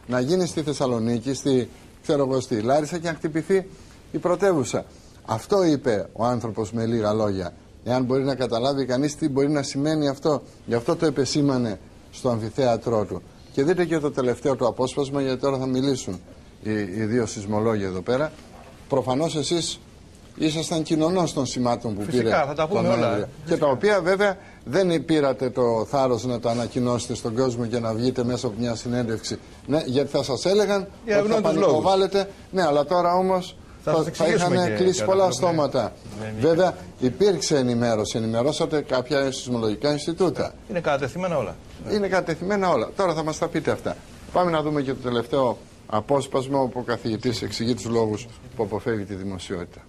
να γίνει στη Θεσσαλονίκη, στη Λάρισα και να χτυπηθεί η πρωτεύουσα. Αυτό είπε ο άνθρωπος με λίγα λόγια. Εάν μπορεί να καταλάβει κανείς τι μπορεί να σημαίνει αυτό, γι' αυτό το επεσήμανε στο αμφιθέατρό του. Και δείτε και το τελευταίο του απόσπασμα, γιατί τώρα θα μιλήσουν οι δύο σεισμολόγοι εδώ πέρα. Προφανώς εσείς ήσασταν κοινωνός των σημάτων που πήρε θα τα πούμε όλα. Και τα οποία βέβαια δεν πήρατε το θάρρος να τα ανακοινώσετε στον κόσμο και να βγείτε μέσα από μια συνέντευξη. Ναι, γιατί θα σας έλεγαν ότι θα πανικοβάλλετε. Ναι, αλλά τώρα όμως θα είχαν κλείσει πολλά στόματα. Βέβαια υπήρξε ενημέρωση. Ενημερώσατε κάποια σεισμολογικά Ινστιτούτα. Είναι κατατεθειμένα όλα. Είναι κατατεθειμένα όλα. Τώρα θα μας τα πείτε αυτά. Πάμε να δούμε και το τελευταίο απόσπασμα όπου ο καθηγητής εξηγεί τους λόγους που αποφεύγει τη δημοσιότητα.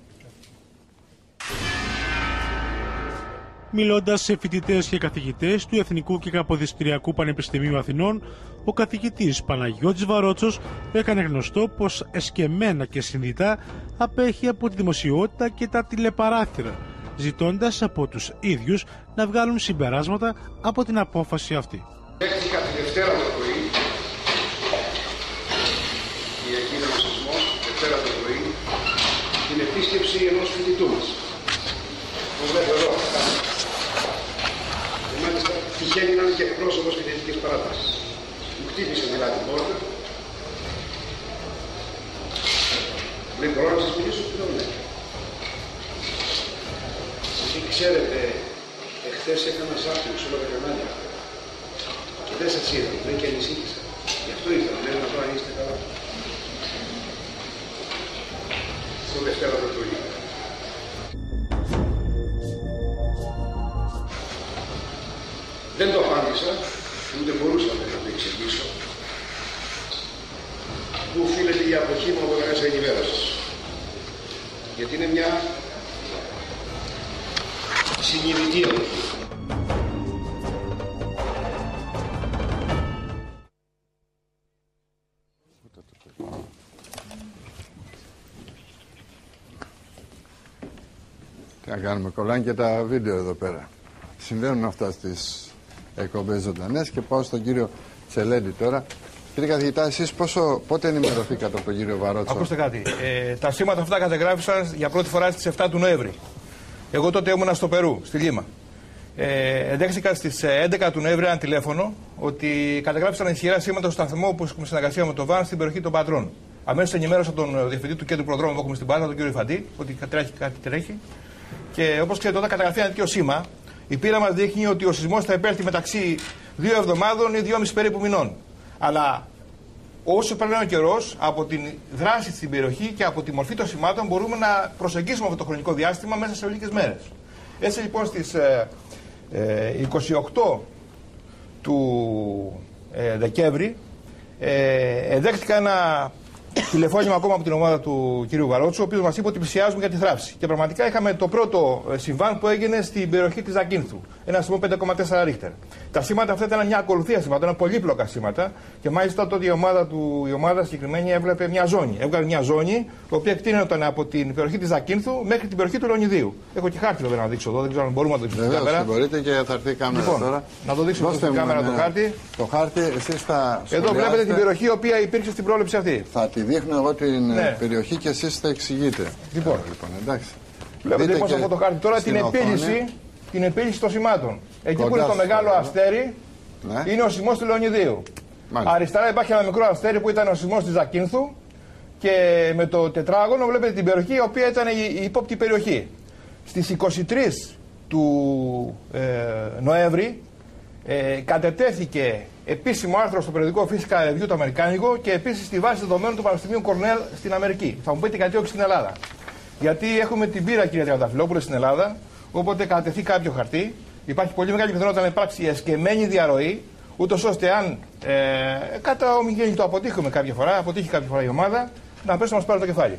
Μιλώντας σε φοιτητές και καθηγητές του Εθνικού και Καποδιστριακού Πανεπιστημίου Αθηνών, ο καθηγητής Παναγιώτης Βαρότσος έκανε γνωστό πως εσκεμμένα και συνειδητά απέχει από τη δημοσιότητα και τα τηλεπαράθυρα, ζητώντας από τους ίδιους να βγάλουν συμπεράσματα από την απόφαση αυτή. Δέχτηκα τη Δευτέρα το πρωί, η Αιγύδα Σεισμό, Δευτέρα το πρωί, την επίσκεψη ενός φοιτητού μας. Το βλέπω εδώ. Και μάλιστα τυχαίνει να είναι και εκπρόσωπος φοιτητικής παράτασης. Μου χτύπησε δηλαδή την πόρτα. Λέει, μπορώ να σας μιλήσω? Λέω ναι. Ξέρετε, εχθές έκανα σάπτυο σε όλα τα κανάλια. Και δεν σας είδα, δεν και ανησύχησα. Γι' αυτό ήθελα, λέω να δω αν είστε καλά. Το Δευτέρα το πρωί. Δεν το απάντησα, ούτε μπορούσα να το εξηγήσω. Πού οφείλεται η αποχή μου από τα μέσα ενημέρωσης. Γιατί είναι μια συνειδητή αποχή. Τι να κάνουμε, κολλάνε και τα βίντεο εδώ πέρα. Συμβαίνουν αυτά στις εκπομπές ζωντανές και πάω στον κύριο Τσελέντη τώρα. Κύριε καθηγητά, εσείς πότε ενημερωθήκατε από τον κύριο Βαρότσο? Ακούστε κάτι. Τα σήματα αυτά κατεγράφησαν για πρώτη φορά στις 7 του Νοέμβρη. Εγώ τότε ήμουνα στο Περού, στη Λίμα. Εντέχθηκα στις 11 του Νοέμβρη ένα τηλέφωνο ότι κατεγράφησαν ισχυρά σήματα στο σταθμό που έχουμε συνεργασία με το ΒΑΝ στην περιοχή των Πατρών. Αμέσως ενημέρωσα τον διευθυντή του κέντρου προδρόμου που έχουμε στην Πάτρα, τον κύριο Ιφαντή, ότι κάτι τρέχει. Και όπως ξέρετε, όταν καταγραφεί ένα τέτοιο σήμα, η πείρα μας δείχνει ότι ο σεισμός θα επέλθει μεταξύ 2 εβδομάδων ή 2,5 περίπου μηνών. Αλλά όσο περνάει ο καιρός, από τη δράση στην περιοχή και από τη μορφή των σημάτων μπορούμε να προσεγγίσουμε αυτό το χρονικό διάστημα μέσα σε λίγες μέρες. Έτσι λοιπόν στις 28 του Δεκέμβρη δέχτηκα ένα τηλεφώνημα ακόμα από την ομάδα του κ. Βαρότσου, ο οποίος μας είπε ότι πλησιάζουμε για τη θράψη. Και πραγματικά είχαμε το πρώτο συμβάν που έγινε στην περιοχή της Ζακίνθου. Ένα σεισμό 5,4 ρίχτερ. Τα σήματα αυτά ήταν μια ακολουθία σήματα, ήταν πολύπλοκα σήματα. Και μάλιστα τότε η ομάδα συγκεκριμένη έβλεπε μια ζώνη. Έβγαλε μια ζώνη, η οποία εκτείνονταν από την περιοχή της Ζακίνθου μέχρι την περιοχή του Λεωνιδίου. Έχω και χάρτη εδώ να δείξω εδώ, δεν ξέρω αν μπορούμε να το δείξουμε στην κάμερα. Μπορείτε και θα έρθει η κάμερα λοιπόν, τώρα. Να το δείξουμε στην κάμερα το χάρτη. Το χάρτη, εσείς θα εδώ βλέπετε την περιοχή η οποία υπήρξε στην πρόληψη αυτή. Θα τη δείχνω εγώ την περιοχή και εσείς θα εξηγείτε. Λοιπόν, εντάξει. Βλέπετε λοιπόν αυτό το χάρτη τώρα την επίλυση των σημάτων. Εκεί που είναι το μεγάλο αστέρι είναι ο σεισμός του Λεωνιδίου. Μάλιστα. Αριστερά υπάρχει ένα μικρό αστέρι που ήταν ο σεισμός της Ζακίνθου και με το τετράγωνο βλέπετε την περιοχή η οποία ήταν η ύποπτη περιοχή. Στις 23 του Νοέμβρη κατετέθηκε επίσημο άρθρο στο περιοδικό Physical Review το αμερικάνικο και επίσης στη βάση δεδομένων του Πανεπιστημίου Κορνέλ στην Αμερική. Θα μου πείτε γιατί όχι στην Ελλάδα. Γιατί έχουμε την πείρα, κύριε Τριανταφυλόπουλε, στην Ελλάδα, όποτε κατατεθεί κάποιο χαρτί, υπάρχει πολύ μεγάλη πιθανότητα να υπάρξει εσκεμμένη διαρροή, ούτως ώστε αν κατά ομιγέννητο αποτύχει κάποια φορά η ομάδα, να πέσει να μας πάρει το κεφάλι.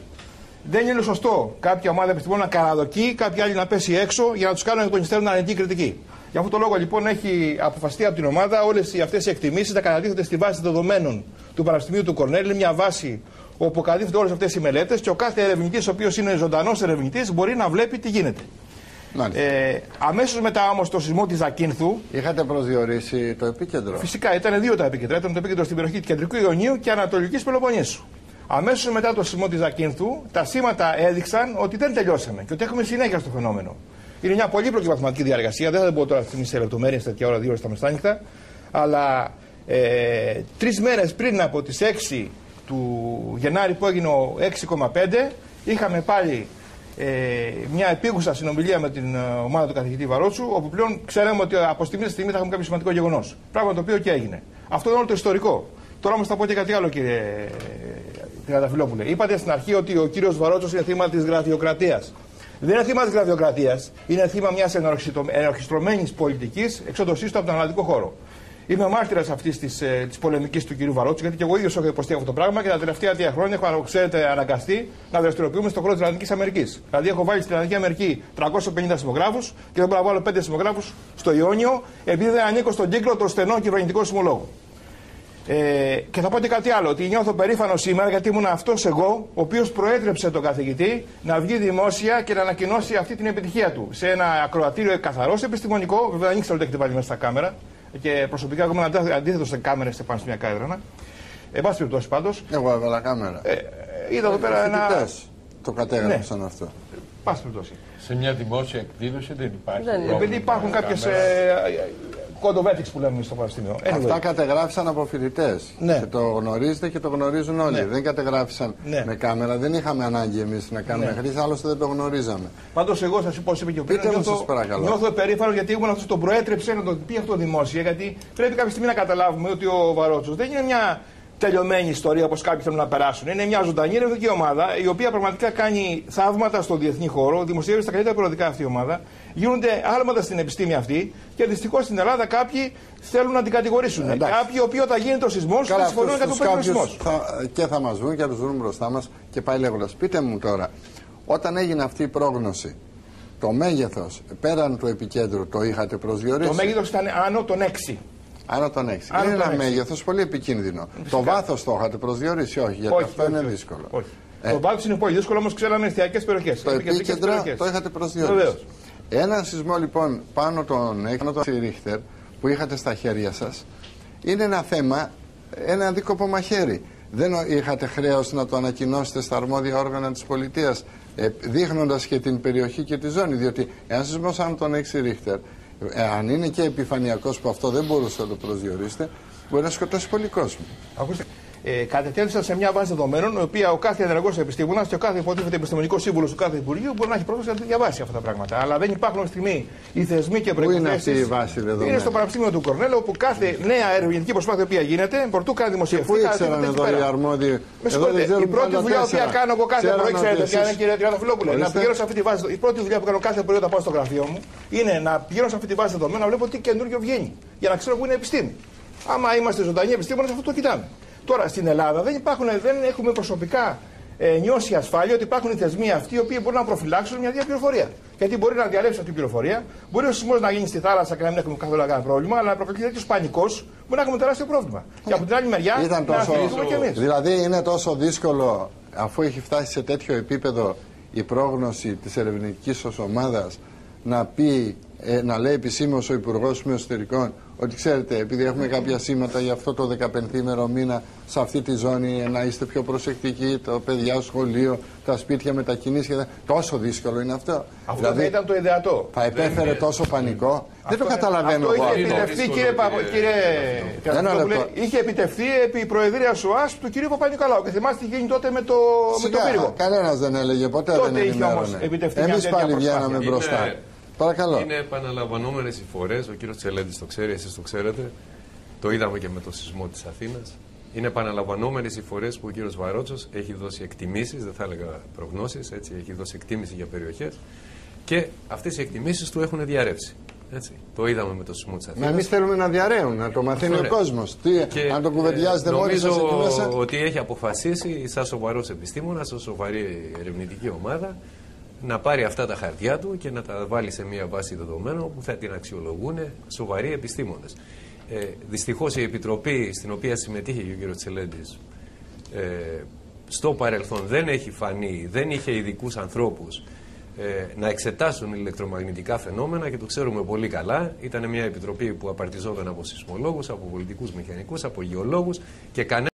Δεν είναι σωστό κάποια ομάδα επιστημόνων να καραδοκεί, κάποιοι άλλοι να πέσει έξω για να τους κάνουν εκ των υστέρων αρνητική κριτική. Γι' αυτό το λόγο λοιπόν έχει αποφασιστεί από την ομάδα όλες αυτές οι εκτιμήσεις να κατατίθενται στη βάση δεδομένων του Πανεπιστημίου του Κορνέλ. Είναι μια βάση όπου κατατίθενται όλες αυτές οι μελέτες και ο κάθε ερευνητής, ο οποίος είναι ζωντανός ερευνητής, μπορεί να βλέπει τι γίνεται. Αμέσως μετά όμως το σεισμό της Ζακίνθου. Είχατε προσδιορίσει το επίκεντρο? Φυσικά, ήταν δύο τα επίκεντρα. Ήταν το επίκεντρο στην περιοχή του Κεντρικού Ιωνίου και Ανατολικής Πελοποννήσου. Αμέσως μετά το σεισμό της Ζακίνθου, τα σήματα έδειξαν ότι δεν τελειώσαμε και ότι έχουμε συνέχεια στο φαινόμενο. Είναι μια πολύπλοκη μαθηματική διαργασία. Δεν θα μπω τώρα σε λεπτομέρειες τέτοια ώρα, 2 ώρες τα μεσάνυχτα. Αλλά 3 μέρες πριν από τις 6 του Γενάρη που έγινε ο 6,5, είχαμε πάλι μια επίγουσα συνομιλία με την ομάδα του καθηγητή Βαρότσου, όπου πλέον ξέραμε ότι από στιγμή σε στιγμή θα έχουμε κάποιο σημαντικό γεγονός. Πράγμα το οποίο και έγινε. Αυτό είναι όλο το ιστορικό. Τώρα όμως θα πω και κάτι άλλο, κύριε Τριανταφυλόπουλε. Είπατε στην αρχή ότι ο κύριος Βαρότσος είναι θύμα της γραφειοκρατίας. Δεν είναι θύμα της γραφειοκρατίας, είναι θύμα μιας ενορχιστρωμένης πολιτικής εξοντωσής του από τον αναλυτικό χώρο. Είμαι μάρτυρας αυτής της πολεμικής του κυρίου Βαρότσου, γιατί και εγώ ίδιος έχω υποστεί αυτό το πράγμα και τα τελευταία 3 χρόνια έχω, ξέρετε, αναγκαστεί να δραστηριοποιούμε στον χώρο της Λατινικής Αμερικής. Δηλαδή, έχω βάλει στην Λατινική Αμερική 350 συμμογράφους και δεν μπορώ να βάλω 5 συμμογράφους στο Ιόνιο, επειδή δεν ανήκω στον κύκλο των στενών κυβερνητικών συμμολόγων. Και θα πω και κάτι άλλο, ότι νιώθω περήφανο σήμερα γιατί ήμουν αυτός εγώ, ο οποίος προέτρεψε τον καθηγητή να βγει δημόσια και να ανακοινώσει αυτή την επιτυχία του σε ένα ακροατήριο καθαρός επιστημονικό. Βέβαια, δεν ήξερα ότι έχετε βάλει μέσα στα κάμερα. Και προσωπικά εγώ ήμουν αντίθετο σε κάμερες σε πανεπιστημιακά έδρανα. Εν πάση περιπτώσει πάντως. Εγώ έβαλα κάμερα. Είδα εδώ πέρα ένα. Το κατέγραψαν αυτό. Πάση περιπτώσει. Σε μια δημόσια εκδήλωση δεν υπάρχει. Επειδή υπάρχουν κάποιες code of ethics που λέμε στο πανεπιστήμιο. Αυτά κατεγράφησαν από φοιτητές. Ναι. Και το γνωρίζετε και το γνωρίζουν όλοι. Ναι. Δεν κατεγράφησαν με κάμερα. Δεν είχαμε ανάγκη εμείς να κάνουμε χρήση, άλλωστε δεν το γνωρίζαμε. Πάντως, εγώ σας πω, είπε και ο Πίτρος, νιώθω περήφανο γιατί ήμουν αυτός τον προέτρεψε να το πει αυτό δημόσια. Γιατί πρέπει κάποια στιγμή να καταλάβουμε ότι ο Βαρότσος δεν είναι μια τελειωμένη ιστορία όπως κάποιοι θέλουν να περάσουν. Είναι μια ζωντανή ερευνητική ομάδα η οποία πραγματικά κάνει θαύματα στον διεθνή χώρο, δημοσιεύει στα καλύτερα περιοδικά αυτή η ομάδα. Γίνονται άλματα στην επιστήμη αυτή και δυστυχώς στην Ελλάδα κάποιοι θέλουν να την κατηγορήσουν. Κάποιοι οι οποίοι όταν γίνεται ο σεισμός δεν συμφωνούν για το πέτρο σεισμός. Και θα μας βρουν και θα τους βρουν μπροστά μας και πάει λέγοντας. Πείτε μου τώρα, όταν έγινε αυτή η πρόγνωση, το μέγεθος πέραν του επικέντρου το είχατε προσδιορίσει? Το μέγεθος ήταν άνω των 6. Άνω των 6. Είναι ένα μέγεθος πολύ επικίνδυνο. Φυσικά. Το βάθος το είχατε προσδιορίσει? Όχι, γιατί αυτό είναι δύσκολο. Όχι. Το βάθος είναι πολύ δύσκολο, όμως ξέραμε εστιακές περιοχές. Το επίκεντρο το είχατε προσδιορίσει. Ένα σεισμό λοιπόν πάνω τον Ρίχτερ που είχατε στα χέρια σας είναι ένα θέμα, ένα δίκοπο μαχαίρι. Δεν είχατε χρέος να το ανακοινώσετε στα αρμόδια όργανα της πολιτείας, δείχνοντας και την περιοχή και τη ζώνη? Διότι ένα σεισμό σαν τον 6 Ρίχτερ, αν είναι και επιφανειακός, που αυτό δεν μπορούσε να το προσδιορίσετε, μπορεί να σκοτώσει πολύ κόσμο. Ακούστε, κατετέθησαν σε μια βάση δεδομένων, η οποία ο κάθε ενεργός επιστήμονας και ο κάθε υποτίθεται επιστημονικός σύμβουλος του κάθε Υπουργείου μπορεί να έχει πρόσβαση να διαβάσει αυτά τα πράγματα. Αλλά δεν υπάρχουν αυτή τη στιγμή οι θεσμοί και προϋποθέσεις. Πού είναι αυτή η βάση δεδομένων? Είναι στο Πανεπιστήμιο του Κορνέλου, όπου κάθε νέα ερευνητική προσπάθεια που γίνεται, προτού καν δημοσιευτεί. Πού ήξεραν εδώ οι αρμόδιοι? Η πρώτη δουλειά που κάνω εγώ κάθε πρωί, ξέρετε ποια είναι, κύριε Τριανταφυλόπουλε? Να πηγαίνω σε αυτή τη βάση. Η πρώτη δουλειά που κάνω κάθε πρωί όταν πάω στο γραφείο μου είναι να πηγαίνω σε αυτή τη βάση δεδομένων να βλέπω τι καινούριο βγαίνει. Για να ξέρω πού είναι επιστήμη. Άμα είμαστε ζωντανοί επιστήμονες, αυτό το κοιτάμε. Τώρα στην Ελλάδα δεν έχουμε προσωπικά νιώσει ασφάλεια ότι υπάρχουν οι θεσμοί αυτοί οι οποίοι μπορούν να προφυλάξουν μια τέτοια πληροφορία. Γιατί μπορεί να διαλέψει αυτή την πληροφορία, μπορεί ο σεισμός να γίνει στη θάλασσα και να μην έχουμε καθόλου κανένα πρόβλημα, αλλά να προκαλεί τέτοιο πανικό μπορεί να έχουμε τεράστιο πρόβλημα. Και από την άλλη μεριά να αφήσουμε κι εμείς. Δηλαδή είναι τόσο δύσκολο, αφού έχει φτάσει σε τέτοιο επίπεδο η πρόγνωση της ερευνητικής ομάδας, να λέει επισήμως ο Υπουργός Εσωτερικών ότι ξέρετε, επειδή έχουμε κάποια σήματα για αυτό το 15ήμερο μήνα σε αυτή τη ζώνη, να είστε πιο προσεκτικοί, τα παιδιά σχολείο, τα σπίτια μετακινήσεις. Τόσο δύσκολο είναι αυτό. Αυτό δηλαδή, θα ήταν το ιδεατό. Θα επέφερε τόσο πανικό. Δεν το καταλαβαίνω εγώ. Αυτό είχε επιτευχθεί, κύριε είχε επιτευχθεί επί προεδρίας ΟΑΣ του κυρίου Παπα-Νικολάου. Και θυμάστε τι γίνει τότε με το πύργο. Κανένας δεν έλεγε ποτέ, δεν ενημέρωνε. Εμείς πάλι βγαίναμε μπροστά. Παρακαλώ. Είναι επαναλαμβανόμενες οι φορές, ο κύριος Τσελέντης το ξέρει, εσείς το ξέρετε, το είδαμε και με το σεισμό της Αθήνας. Είναι επαναλαμβανόμενες οι φορές που ο κύριος Βαρότσος έχει δώσει εκτιμήσεις, δεν θα έλεγα προγνώσεις, έτσι, έχει δώσει εκτίμηση για περιοχές και αυτές οι εκτιμήσεις του έχουν διαρρεύσει. Έτσι. Το είδαμε με το σεισμό της Αθήνας. Εμείς θέλουμε να διαρρέουν, να το μαθαίνει ο κόσμος. Αν το κουβεντιάζετε μόλις σας εκεί μέσα. Νομίζω ότι έχει αποφασίσει, σαν σοβαρός επιστήμονας, σαν σοβαρή ερευνητική ομάδα, να πάρει αυτά τα χαρτιά του και να τα βάλει σε μια βάση δεδομένων που θα την αξιολογούν σοβαροί επιστήμονες. Δυστυχώς η επιτροπή στην οποία συμμετείχε και ο κ. Τσελέντης στο παρελθόν δεν έχει φανεί, δεν είχε ειδικούς ανθρώπους να εξετάσουν ηλεκτρομαγνητικά φαινόμενα και το ξέρουμε πολύ καλά. Ήταν μια επιτροπή που απαρτιζόταν από σεισμολόγους, από πολιτικούς μηχανικούς, από γεωλόγους και κανένα